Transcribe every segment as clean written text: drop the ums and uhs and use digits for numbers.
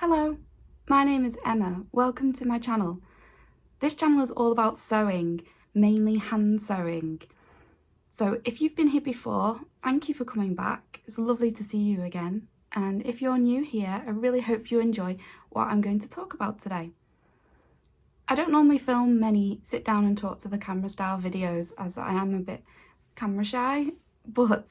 Hello, my name is Emma. Welcome to my channel. This channel is all about sewing, mainly hand sewing. So if you've been here before, thank you for coming back. It's lovely to see you again. And if you're new here, I really hope you enjoy what I'm going to talk about today. I don't normally film many sit down and talk to the camera style videos as I am a bit camera shy, but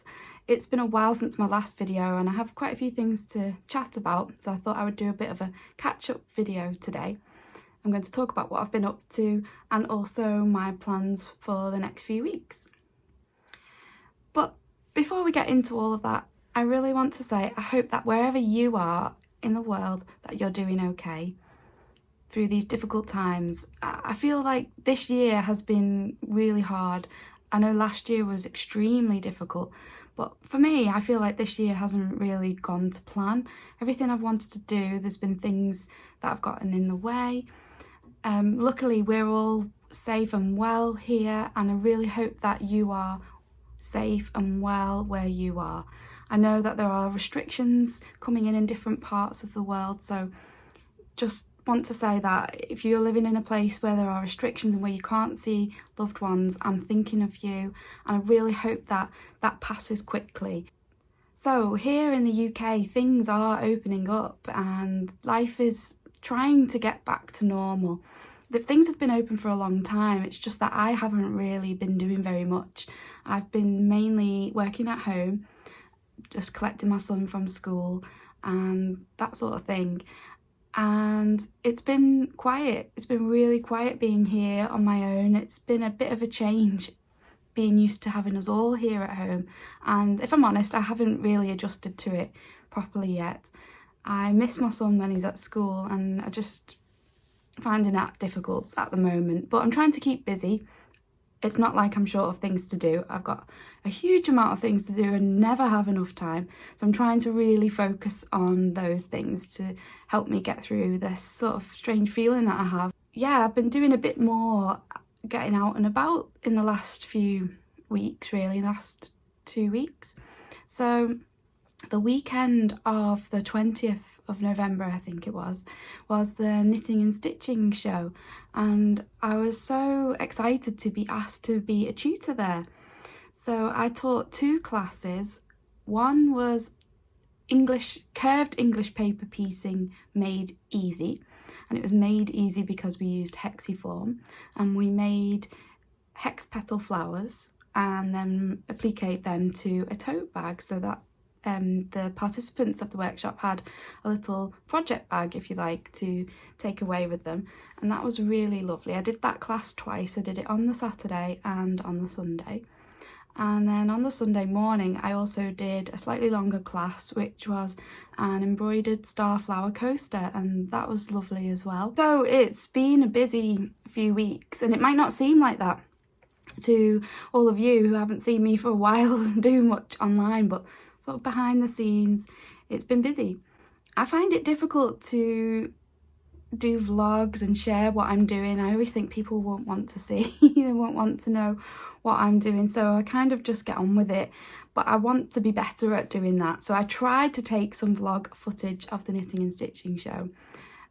it's been a while since my last video and I have quite a few things to chat about, so I thought I would do a bit of a catch-up video today. I'm going to talk about what I've been up to and also my plans for the next few weeks. But before we get into all of that, I really want to say I hope that wherever you are in the world that you're doing okay through these difficult times. I feel like this year has been really hard. I know last year was extremely difficult, but for me, I feel like this year hasn't really gone to plan. Everything I've wanted to do, there's been things that have gotten in the way. Luckily, we're all safe and well here, and I really hope that you are safe and well where you are. I know that there are restrictions coming in different parts of the world, so just want to say that if you're living in a place where there are restrictions and where you can't see loved ones, I'm thinking of you, and I really hope that that passes quickly. So here in the UK, things are opening up and life is trying to get back to normal. Things have been open for a long time, it's just that I haven't really been doing very much. I've been mainly working at home, just collecting my son from school and that sort of thing. And it's been quiet. It's been really quiet being here on my own. It's been a bit of a change being used to having us all here at home. And if I'm honest, I haven't really adjusted to it properly yet. I miss my son when he's at school and I just finding that difficult at the moment. But I'm trying to keep busy. It's not like I'm short of things to do. I've got a huge amount of things to do and never have enough time. So I'm trying to really focus on those things to help me get through this sort of strange feeling that I have. Yeah, I've been doing a bit more getting out and about in the last few weeks, really, last 2 weeks. So the weekend of the 20th of November, I think it was the knitting and stitching show, and I was so excited to be asked to be a tutor there. So I taught 2 classes. One was curved English paper piecing made easy, and it was made easy because we used hexiform and we made hex petal flowers and then appliqued them to a tote bag so that the participants of the workshop had a little project bag, if you like, to take away with them, and that was really lovely. I did that class twice. I did it on the Saturday and on the Sunday, and then on the Sunday morning I also did a slightly longer class which was an embroidered starflower coaster, and that was lovely as well. So it's been a busy few weeks, and it might not seem like that to all of you who haven't seen me for a while do much online, but sort of behind the scenes, it's been busy. I find it difficult to do vlogs and share what I'm doing. I always think people won't want to see, they won't want to know what I'm doing, so I kind of just get on with it, but I want to be better at doing that. So I tried to take some vlog footage of the knitting and stitching show.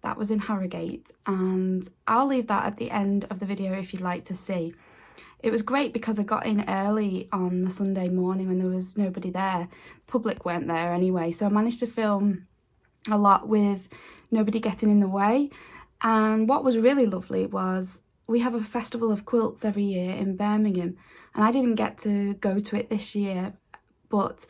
That was in Harrogate, and I'll leave that at the end of the video if you'd like to see. It was great because I got in early on the Sunday morning when there was nobody there. The public weren't there anyway, so I managed to film a lot with nobody getting in the way. And what was really lovely was we have a festival of quilts every year in Birmingham, and I didn't get to go to it this year, but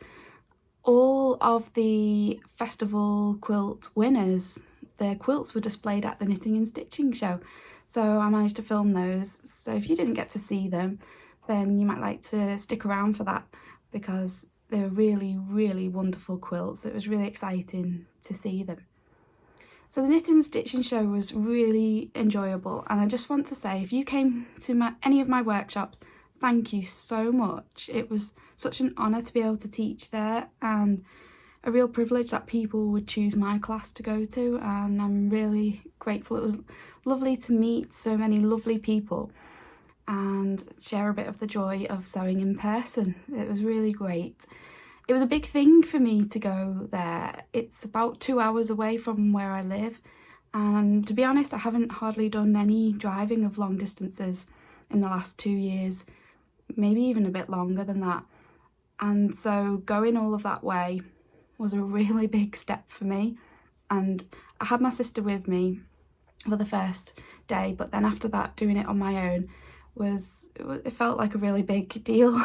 all of the festival quilt winners, their quilts were displayed at the knitting and stitching show. So I managed to film those. So if you didn't get to see them, then you might like to stick around for that, because they're really, really wonderful quilts. It was really exciting to see them. So the knitting and stitching show was really enjoyable, and I just want to say, if you came to any of my workshops, thank you so much. It was such an honour to be able to teach there, and a real privilege that people would choose my class to go to, and I'm really grateful. It was lovely to meet so many lovely people and share a bit of the joy of sewing in person. It was really great. it was a big thing for me to go there. It's about 2 hours away from where I live, and to be honest, I haven't hardly done any driving of long distances in the last 2 years, maybe even a bit longer than that. And so going all of that way was a really big step for me. And I had my sister with me for the first day, but then after that, doing it on my own it felt like a really big deal.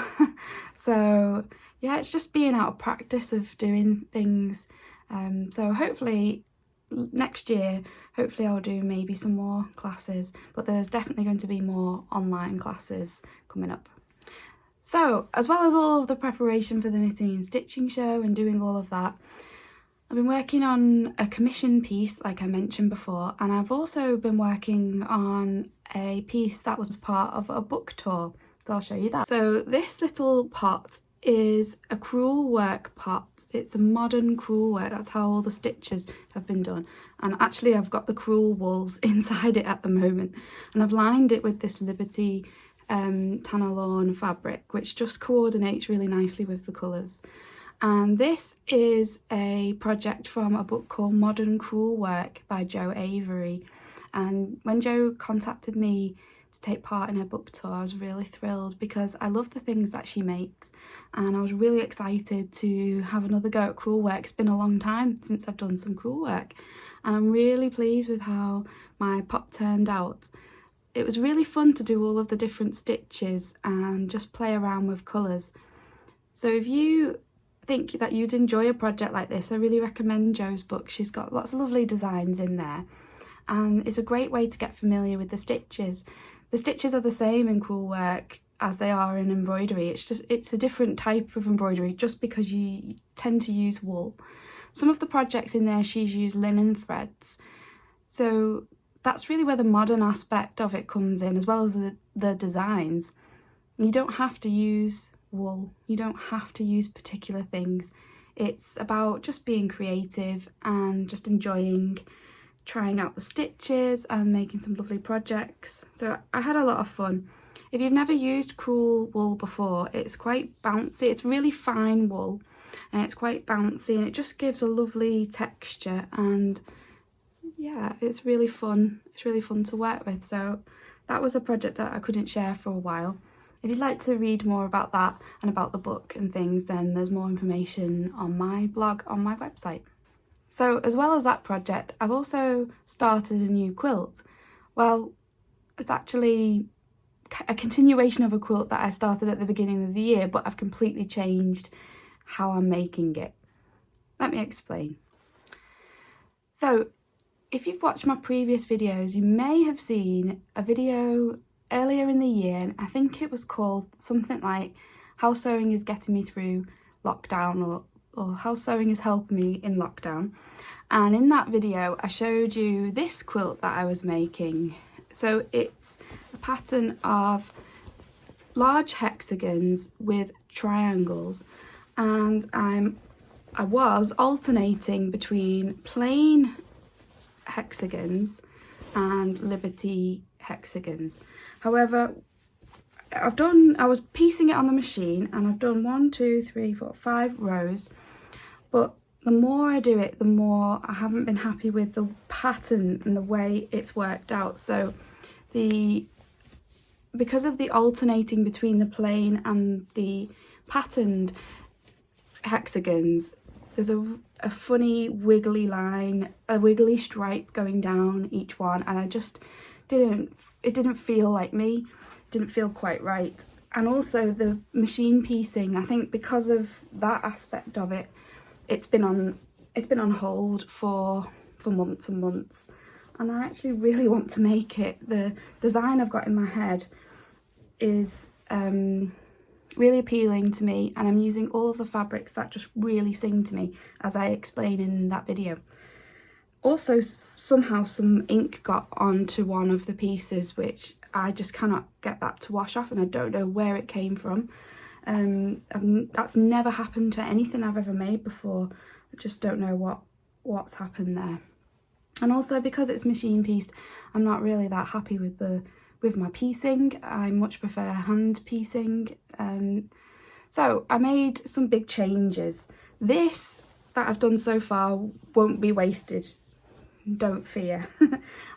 So yeah, it's just being out of practice of doing things. So hopefully next year, hopefully I'll do maybe some more classes, but there's definitely going to be more online classes coming up. So as well as all of the preparation for the knitting and stitching show and doing all of that, I've been working on a commission piece, like I mentioned before, and I've also been working on a piece that was part of a book tour, so I'll show you that. So this little pot is a crewel work pot. It's a modern crewel work, that's how all the stitches have been done. And actually I've got the crewel wools inside it at the moment, and I've lined it with this Liberty Tanner Lawn fabric, which just coordinates really nicely with the colours. And this is a project from a book called Modern Crewel Work by Jo Avery. And when Jo contacted me to take part in her book tour, I was really thrilled because I love the things that she makes, and I was really excited to have another go at crewel work. It's been a long time since I've done some crewel work, and I'm really pleased with how my pot turned out. It was really fun to do all of the different stitches and just play around with colours. So if you think that you'd enjoy a project like this, I really recommend Jo's book. She's got lots of lovely designs in there, and it's a great way to get familiar with the stitches. The stitches are the same in crewel work as they are in embroidery. It's a different type of embroidery just because you tend to use wool. Some of the projects in there she's used linen threads, so that's really where the modern aspect of it comes in, as well as the designs. You don't have to use wool, you don't have to use particular things. It's about just being creative and just enjoying trying out the stitches and making some lovely projects. So I had a lot of fun. If you've never used crewel wool before, it's quite bouncy. It's really fine wool and it's quite bouncy, and it just gives a lovely texture, and yeah, it's really fun. It's really fun to work with. So that was a project that I couldn't share for a while. If you'd like to read more about that and about the book and things, then there's more information on my blog on my website. So as well as that project, I've also started a new quilt. Well, it's actually a continuation of a quilt that I started at the beginning of the year, but I've completely changed how I'm making it. Let me explain. So if you've watched my previous videos, you may have seen a video earlier in the year, and I think it was called something like How Sewing is Getting Me Through Lockdown, or How Sewing is Helping Me in Lockdown. And in that video I showed you this quilt that I was making. So it's a pattern of large hexagons with triangles, and I was alternating between plain hexagons and Liberty hexagons. However, I was piecing it on the machine, and I've done 1, 2, 3, 4, 5 rows, but the more I do it, the more I haven't been happy with the pattern and the way it's worked out. So because of the alternating between the plain and the patterned hexagons, there's a funny wiggly line, a wiggly stripe going down each one, and it didn't feel like me, didn't feel quite right. And also the machine piecing, I think because of that aspect of it, it's been on hold for months and months, and I actually really want to make it. The design I've got in my head is really appealing to me, and I'm using all of the fabrics that just really sing to me, as I explain in that video. Also, somehow some ink got onto one of the pieces, which I just cannot get that to wash off, and I don't know where it came from. That's never happened to anything I've ever made before. I just don't know what's happened there. And also, because it's machine pieced, I'm not really that happy with my piecing. I much prefer hand piecing. So I made some big changes. This that I've done so far won't be wasted, don't fear.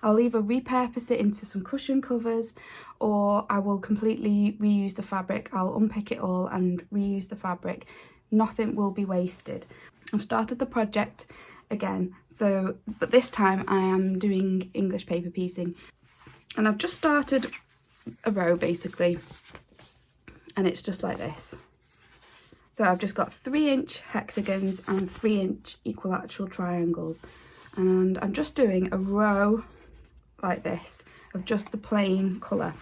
I'll either repurpose it into some cushion covers, or I will completely reuse the fabric. I'll unpick it all and reuse the fabric. Nothing will be wasted. I've started the project again, but this time I am doing English paper piecing, and I've just started a row basically, and it's just like this. So I've just got 3-inch hexagons and 3-inch equilateral triangles, and I'm just doing a row like this of just the plain colour.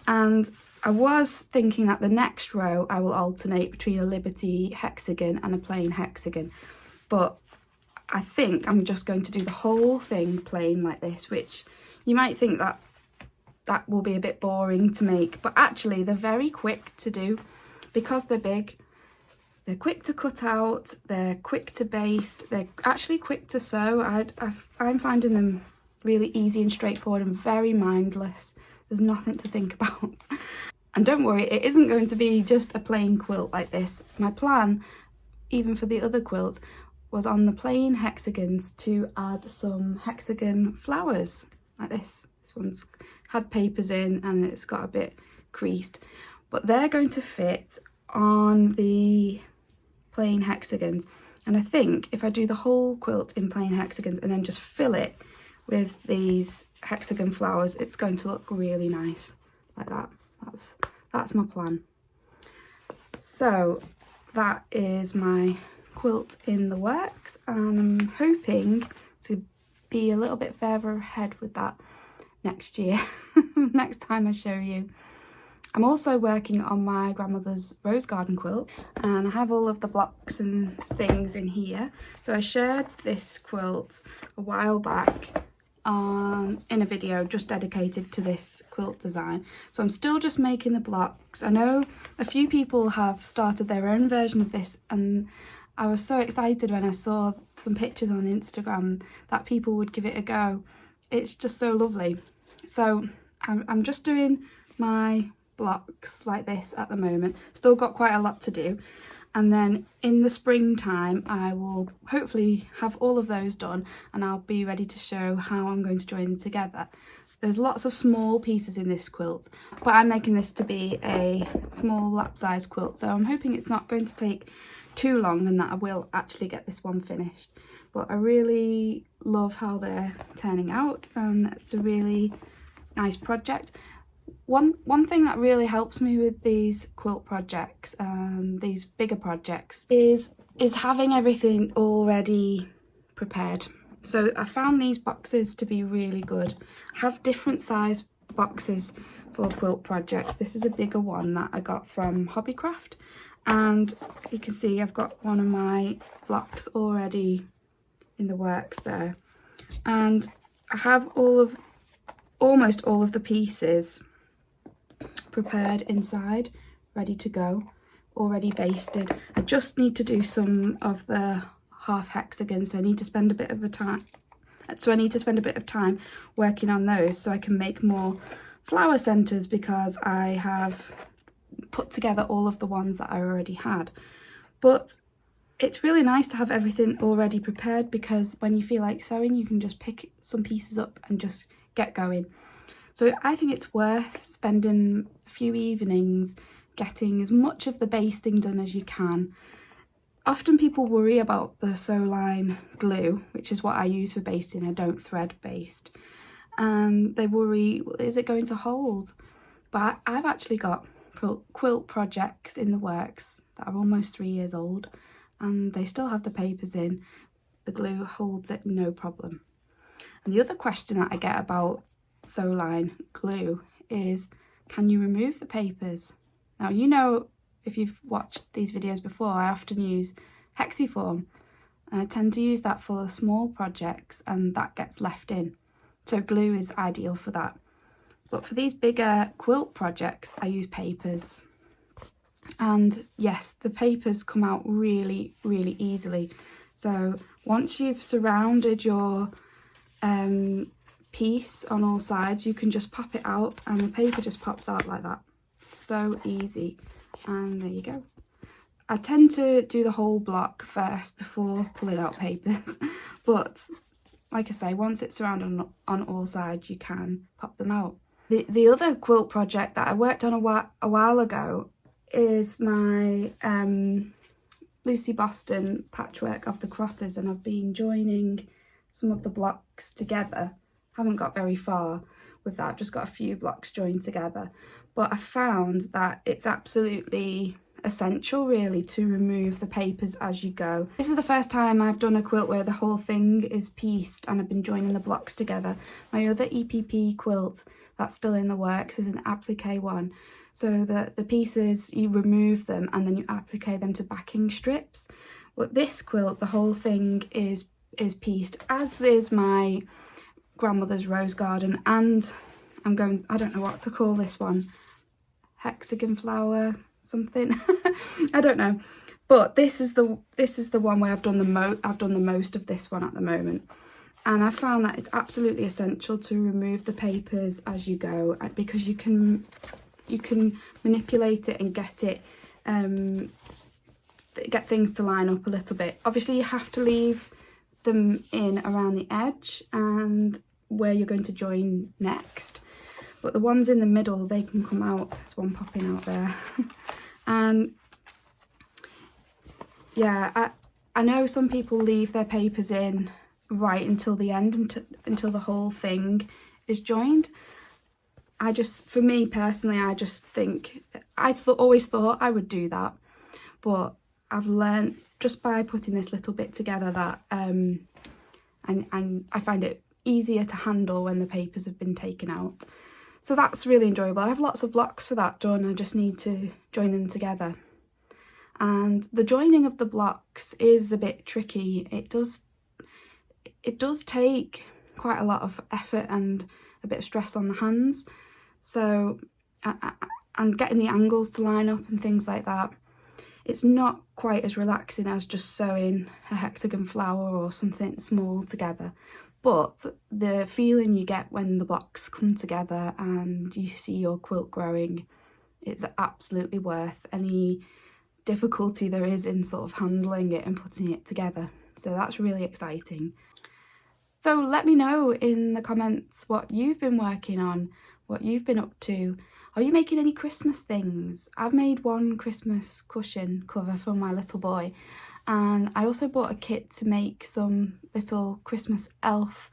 And I was thinking that the next row I will alternate between a Liberty hexagon and a plain hexagon, but I think I'm just going to do the whole thing plain like this, which you might think that will be a bit boring to make, but actually they're very quick to do because they're big. They're quick to cut out, they're quick to baste, they're actually quick to sew. I'm finding them really easy and straightforward and very mindless. There's nothing to think about. And don't worry, it isn't going to be just a plain quilt like this. My plan, even for the other quilt, was on the plain hexagons to add some hexagon flowers like this. This one's had papers in and it's got a bit creased, but they're going to fit on the plain hexagons. And I think if I do the whole quilt in plain hexagons and then just fill it with these hexagon flowers, it's going to look really nice like that. That's my plan. So that is my quilt in the works, and I'm hoping to be a little bit further ahead with that next year, next time I show you. I'm also working on my grandmother's rose garden quilt, and I have all of the blocks and things in here. So I shared this quilt a while back in a video just dedicated to this quilt design. So I'm still just making the blocks. I know a few people have started their own version of this, and I was so excited when I saw some pictures on Instagram that people would give it a go. It's just so lovely. So I'm just doing my blocks like this at the moment. Still got quite a lot to do, and then in the springtime I will hopefully have all of those done, and I'll be ready to show how I'm going to join them together. There's lots of small pieces in this quilt, but I'm making this to be a small lap size quilt, so I'm hoping it's not going to take too long and that I will actually get this one finished. But I really love how they're turning out, and it's a really nice project. One thing that really helps me with these quilt projects, these bigger projects, is having everything already prepared. So I found these boxes to be really good. I have different size boxes for quilt projects. This is a bigger one that I got from Hobbycraft, and you can see I've got one of my blocks already in the works there, and I have almost all of the pieces prepared inside, ready to go, already basted. I just need to do some of the half hexagons, so I need to spend a bit of time working on those so I can make more flower centres, because I have put together all of the ones that I already had. But it's really nice to have everything already prepared, because when you feel like sewing you can just pick some pieces up and just get going. So I think it's worth spending a few evenings getting as much of the basting done as you can. Often people worry about the sew line glue, which is what I use for basting. I don't thread baste, and they worry, well, is it going to hold? But I've actually got quilt projects in the works that are almost 3 years old, and they still have the papers in. The glue holds it no problem. And the other question that I get about sew line glue is, can you remove the papers? Now, you know, if you've watched these videos before, I often use hexiform. I tend to use that for the small projects, and that gets left in. So glue is ideal for that. But for these bigger quilt projects, I use papers. And yes, the papers come out really, really easily. So once you've surrounded your piece on all sides, you can just pop it out and the paper just pops out like that. So easy. And there you go. I tend to do the whole block first before pulling out papers, but like I say, once it's surrounded on all sides, you can pop them out. The other quilt project that I worked on a while ago is my Lucy Boston patchwork of the crosses, and I've been joining some of the blocks together. Haven't got very far with that, just got a few blocks joined together, but I found that it's absolutely essential really to remove the papers as you go. This is the first time I've done a quilt where the whole thing is pieced and I've been joining the blocks together. My other EPP quilt that's still in the works is an applique one, so that the pieces, you remove them and then you applique them to backing strips. But this quilt, the whole thing is pieced, as is my grandmother's rose garden, and I don't know what to call this one, hexagon flower something. I don't know, but this is the one where I've done the most of this one at the moment, and I found that it's absolutely essential to remove the papers as you go, because you can manipulate it and get things to line up a little bit. Obviously you have to leave them in around the edge and where you're going to join next, but the ones in the middle, they can come out. There's one popping out there. And yeah, I know some people leave their papers in right until the end, until the whole thing is joined. For me personally, I just think, always thought I would do that, but I've learned just by putting this little bit together that and I find it easier to handle when the papers have been taken out. So that's really enjoyable. I have lots of blocks for that done. I just need to join them together. And the joining of the blocks is a bit tricky. It does take quite a lot of effort and a bit of stress on the hands. So, and getting the angles to line up and things like that. It's not quite as relaxing as just sewing a hexagon flower or something small together. But the feeling you get when the blocks come together and you see your quilt growing, it's absolutely worth any difficulty there is in sort of handling it and putting it together. So that's really exciting. So let me know in the comments what you've been working on, what you've been up to. Are you making any Christmas things? I've made one Christmas cushion cover for my little boy, and I also bought a kit to make some little Christmas elf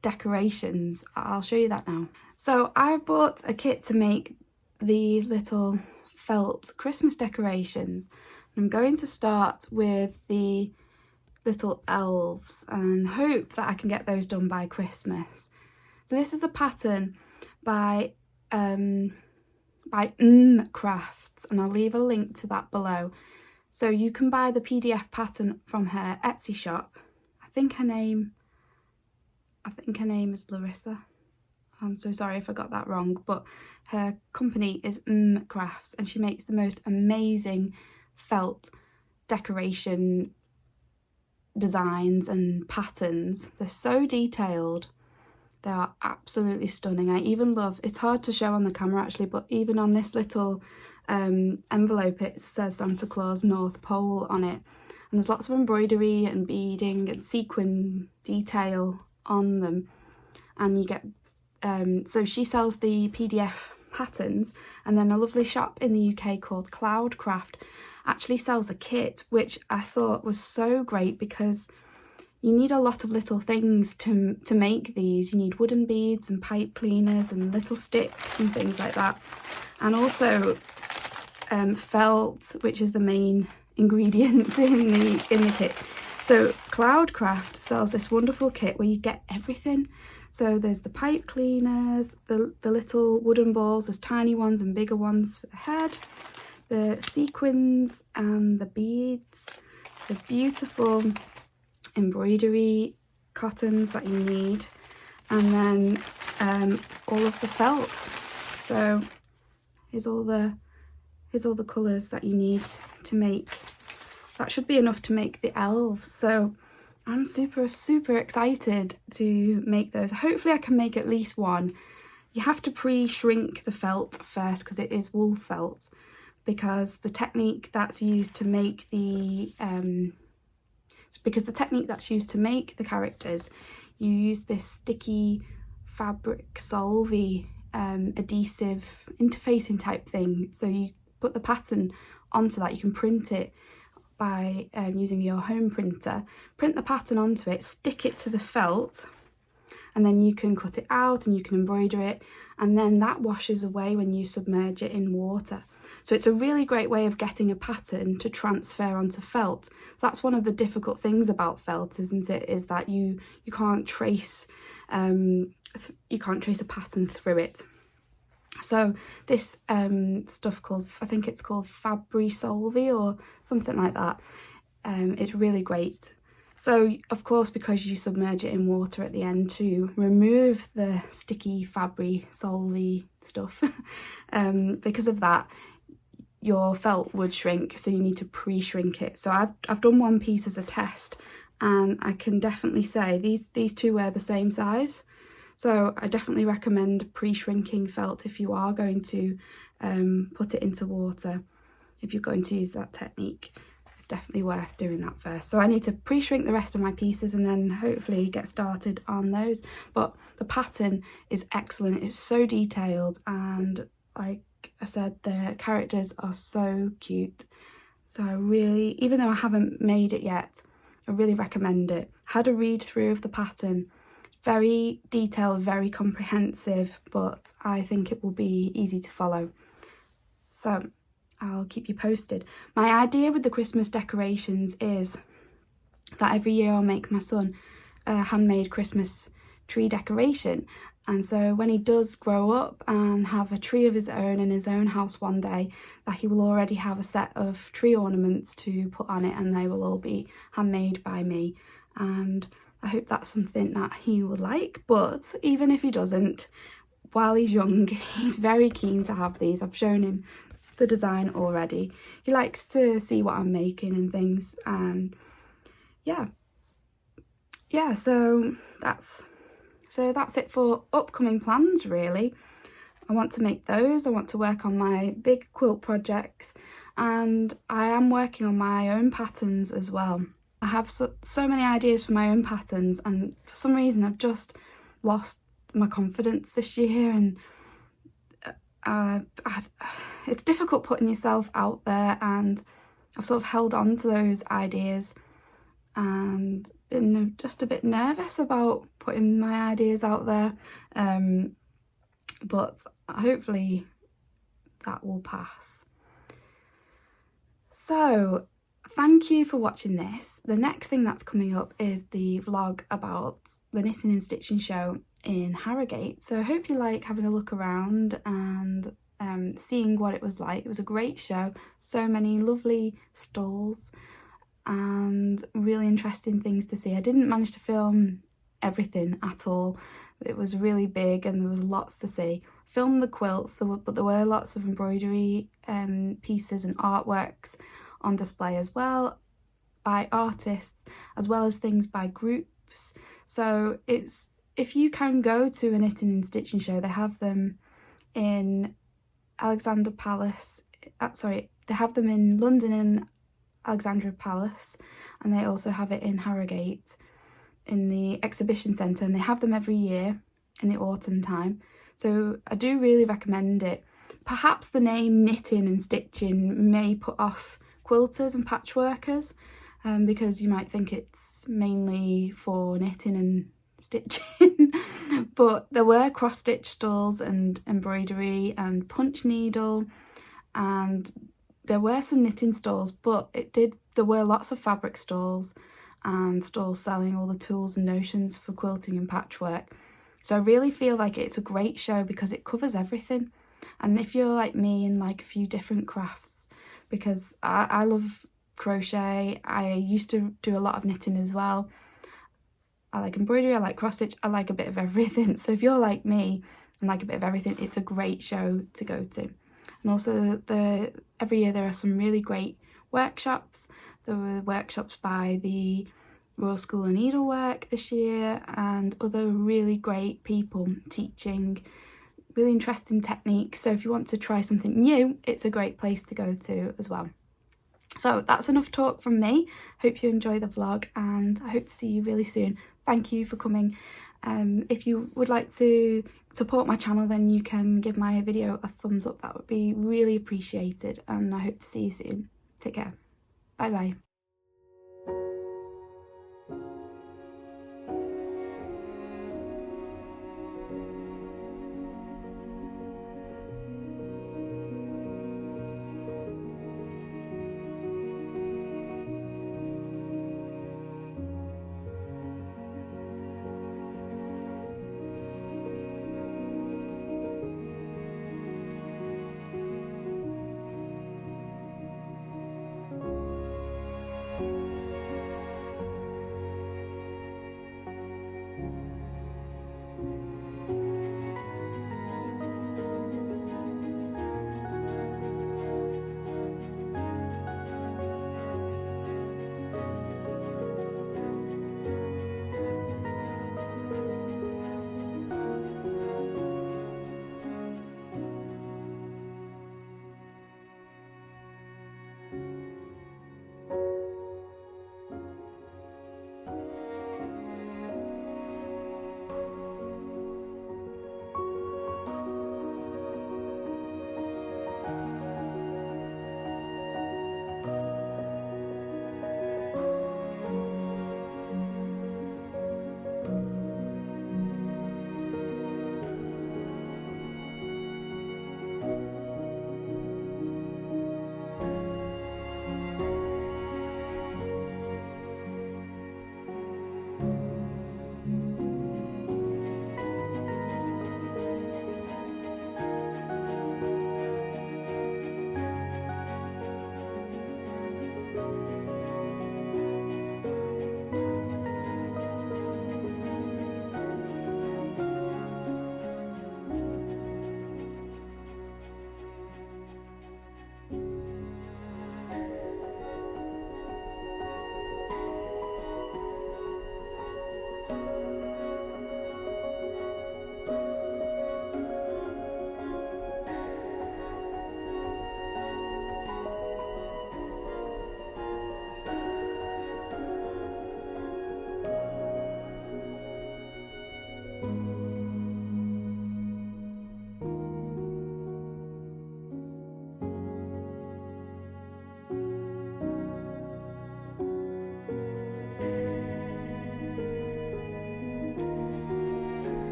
decorations. I'll show you that now. So I bought a kit to make these little felt Christmas decorations. I'm going to start with the little elves and hope that I can get those done by Christmas. So this is a pattern by Crafts, and I'll leave a link to that below. So you can buy the PDF pattern from her Etsy shop. I think her name is Larissa. I'm so sorry if I got that wrong, but her company is Crafts, and she makes the most amazing felt decoration designs and patterns. They're so detailed. They are absolutely stunning. I even love, it's hard to show on the camera actually, but even on this little envelope it says Santa Claus North Pole on it, and there's lots of embroidery and beading and sequin detail on them. And you get so she sells the PDF patterns, and then a lovely shop in the UK called Craft actually sells the kit, which I thought was so great because you need a lot of little things to make these. You need wooden beads and pipe cleaners and little sticks and things like that, and also felt, which is the main ingredient in the kit. So Craft sells this wonderful kit where you get everything. So there's the pipe cleaners, the little wooden balls, there's tiny ones and bigger ones for the head, the sequins and the beads, the beautiful embroidery cottons that you need, and then all of the felt. So here's all the colours that you need to make. That should be enough to make the elves. So I'm super excited to make those. Hopefully I can make at least one. You have to pre-shrink the felt first because it is wool felt, because the technique that's used to make the characters, you use this sticky fabric solvy adhesive interfacing type thing. So you put the pattern onto that, you can print it by using your home printer, print the pattern onto it, stick it to the felt, and then you can cut it out and you can embroider it, and then that washes away when you submerge it in water. So it's a really great way of getting a pattern to transfer onto felt. That's one of the difficult things about felt, isn't it, is that you can't trace a pattern through it. So this stuff called, I think it's called Fabri Solvi or something like that, it's really great. So of course, because you submerge it in water at the end to remove the sticky Fabri Solvi stuff, because of that your felt would shrink, so you need to pre-shrink it. So I've done one piece as a test, and I can definitely say these two were the same size. So I definitely recommend pre-shrinking felt if you are going to put it into water. If you're going to use that technique, it's definitely worth doing that first. So I need to pre-shrink the rest of my pieces and then hopefully get started on those. But the pattern is excellent. It's so detailed, and like I said, the characters are so cute. So I really, even though I haven't made it yet, I really recommend it. Had a read through of the pattern. Very detailed, very comprehensive, but I think it will be easy to follow. So I'll keep you posted. My idea with the Christmas decorations is that every year I'll make my son a handmade Christmas tree decoration. And so when he does grow up and have a tree of his own in his own house one day, that he will already have a set of tree ornaments to put on it, and they will all be handmade by me. And I hope that's something that he will like. But even if he doesn't, while he's young, he's very keen to have these. I've shown him the design already. He likes to see what I'm making and things, and yeah, so that's it for upcoming plans, really. I want to make those. I want to work on my big quilt projects, and I am working on my own patterns as well. I have so many ideas for my own patterns, and for some reason I've just lost my confidence this year, and it's difficult putting yourself out there, and I've sort of held on to those ideas and been just a bit nervous about putting my ideas out there, but hopefully that will pass. So thank you for watching this. The next thing that's coming up is the vlog about the Knitting and Stitching show in Harrogate. So I hope you like having a look around and seeing what it was like. It was a great show, so many lovely stalls and really interesting things to see. I didn't manage to film everything at all. It was really big and there was lots to see. Filmed the quilts, but there were lots of embroidery pieces and artworks on display as well by artists, as well as things by groups. So it's, if you can go to a Knitting and Stitching show, they have them in Alexandra Palace, they have them in London in Alexandra Palace, and they also have it in Harrogate in the exhibition centre, and they have them every year in the autumn time. So I do really recommend it. Perhaps the name Knitting and Stitching may put off quilters and patchworkers, because you might think it's mainly for knitting and stitching, but there were cross-stitch stalls and embroidery and punch needle, and there were some knitting stalls, but there were lots of fabric stalls and stalls selling all the tools and notions for quilting and patchwork. So I really feel like it's a great show because it covers everything. And if you're like me and like a few different crafts, because I love crochet, I used to do a lot of knitting as well. I like embroidery, I like cross stitch, I like a bit of everything. So if you're like me and like a bit of everything, it's a great show to go to. And also every year there are some really great workshops. There were workshops by the Royal School of Needlework this year and other really great people teaching really interesting techniques. So if you want to try something new, it's a great place to go to as well. So that's enough talk from me. Hope you enjoy the vlog, and I hope to see you really soon. Thank you for coming. If you would like to support my channel, then you can give my video a thumbs up. That would be really appreciated, and I hope to see you soon. Take care. Bye bye.